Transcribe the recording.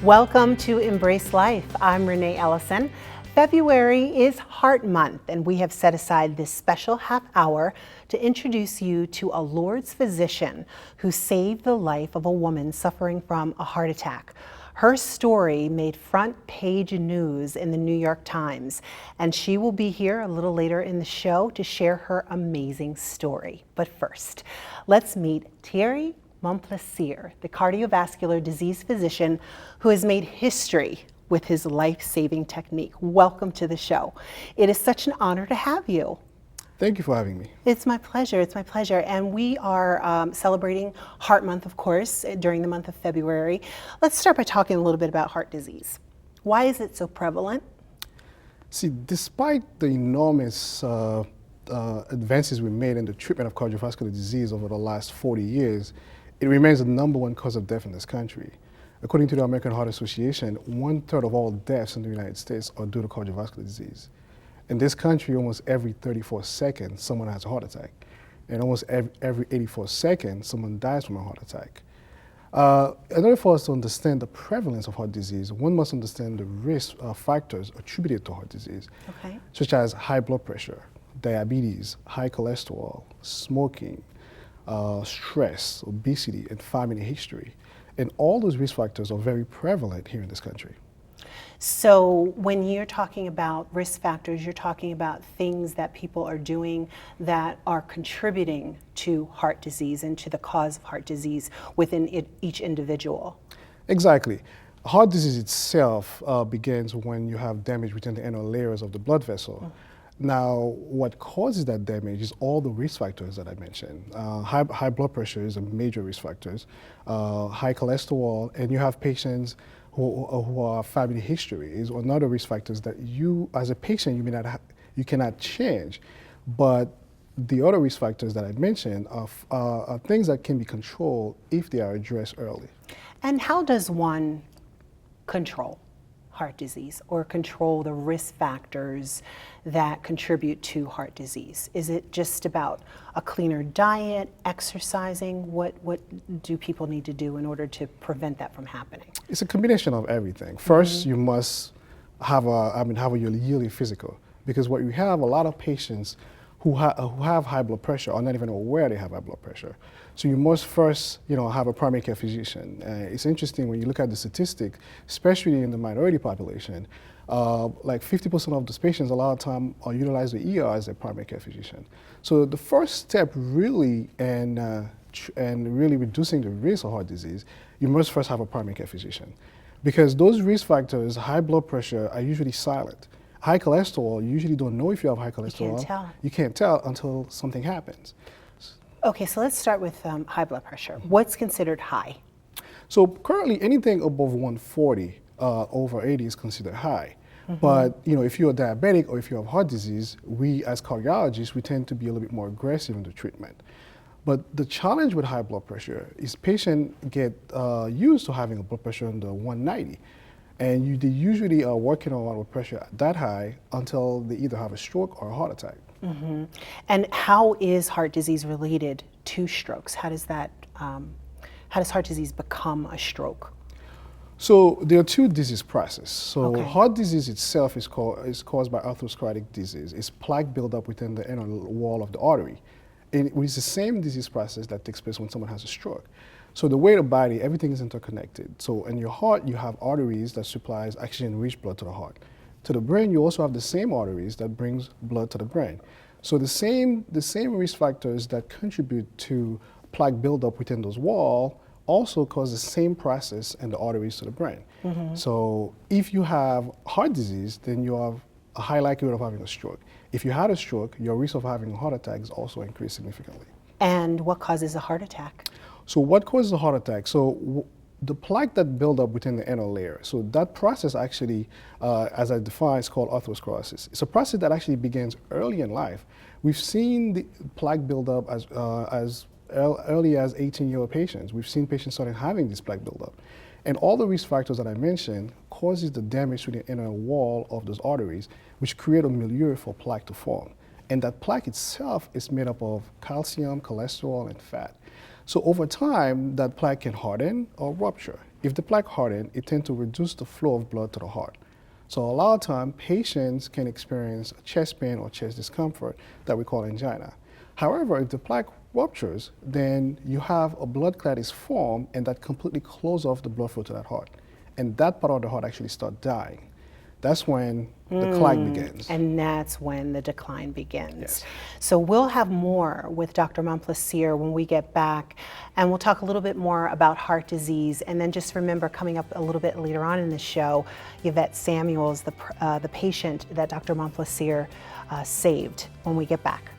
Welcome to Embrace Life. I'm Renai Ellison. February is Heart Month, and we have set aside this special half hour to introduce you to a Lourdes physician who saved the life of a woman suffering from a heart attack. Her story made front page news in the New York Times, and she will be here a little later in the show to share her amazing story. But first, let's meet Thierry Montplaisir, the cardiovascular disease physician who has made history with his life-saving technique. Welcome to the show. It is such an honor to have you. Thank you for having me. It's my pleasure. It's my pleasure. And we are celebrating Heart Month, of course, during the month of February. Let's start by talking a little bit about heart disease. Why is it so prevalent? See, despite the enormous advances we made in the treatment of cardiovascular disease over the last 40 years, it remains the #1 cause of death in this country. According to the American Heart Association, 1/3 of all deaths in the United States are due to cardiovascular disease. In this country, almost every 34 seconds, someone has a heart attack. And almost every 84 seconds, someone dies from a heart attack. In order for us to understand the prevalence of heart disease, one must understand the risk factors attributed to heart disease, such as high blood pressure, diabetes, high cholesterol, smoking, stress, obesity, and family history. And all those risk factors are very prevalent here in this country. So when you're talking about risk factors, you're talking about things that people are doing that are contributing to heart disease and to the cause of heart disease within each individual. Exactly. Heart disease itself begins when you have damage within the inner layers of the blood vessel. Now, what causes that damage is all the risk factors that I mentioned. High blood pressure is a major risk factor, high cholesterol, and you have patients who are family history is another risk factors that you, as a patient, you cannot change. But the other risk factors that I mentioned are things that can be controlled if they are addressed early. And how does one control heart disease or control the risk factors that contribute to heart disease? Is it just about a cleaner diet, exercising? What do people need to do in order to prevent that from happening? It's a combination of everything. First, you must have a yearly physical, because what you have, a lot of patients who have high blood pressure are not even aware they have high blood pressure. So you must first, have a primary care physician. It's interesting when you look at the statistic, especially in the minority population, like 50% of those patients a lot of time are utilize the ER as a primary care physician. So the first step really and really reducing the risk of heart disease, you must first have a primary care physician, because those risk factors, high blood pressure, are usually silent. High cholesterol, you usually don't know if you have high cholesterol. You can't tell. You can't tell until something happens. Okay, so let's start with high blood pressure. What's considered high? So currently, anything above 140 over 80 is considered high. But if you're diabetic or if you have heart disease, we as cardiologists, we tend to be a little bit more aggressive in the treatment. But the challenge with high blood pressure is patients get used to having a blood pressure under 190. And they usually are working on blood pressure that high until they either have a stroke or a heart attack. And how is heart disease related to strokes? How does heart disease become a stroke? So there are two disease processes. So heart disease itself is caused by atherosclerotic disease. It's plaque buildup within the inner wall of the artery. And it's the same disease process that takes place when someone has a stroke. So the way the body, everything is interconnected. So in your heart, you have arteries that supplies oxygen-rich blood to the heart. To the brain, you also have the same arteries that brings blood to the brain. So the same risk factors that contribute to plaque buildup within those walls also cause the same process in the arteries to the brain. So if you have heart disease, then you have a high likelihood of having a stroke. If you had a stroke, your risk of having a heart attack is also increased significantly. And what causes a heart attack? So what causes a heart attack? So the plaque that build up within the inner layer, so that process actually, as I define, is called atherosclerosis. It's a process that actually begins early in life. We've seen the plaque build up as early as 18-year-old patients. We've seen patients starting having this plaque buildup. And all the risk factors that I mentioned causes the damage to the inner wall of those arteries, which create a milieu for plaque to form. And that plaque itself is made up of calcium, cholesterol, and fat. So over time, that plaque can harden or rupture. If the plaque harden, it tends to reduce the flow of blood to the heart. So a lot of time, patients can experience chest pain or chest discomfort that we call angina. However, if the plaque ruptures, then you have a blood clot is formed and that completely closes off the blood flow to that heart. And that part of the heart actually starts dying. That's when the clot begins. And that's when the decline begins. Yes. So we'll have more with Dr. Montplaisir when we get back, and we'll talk a little bit more about heart disease. And then just remember, coming up a little bit later on in the show, Yvette Samuels, the patient that Dr. Montplaisir saved, when we get back.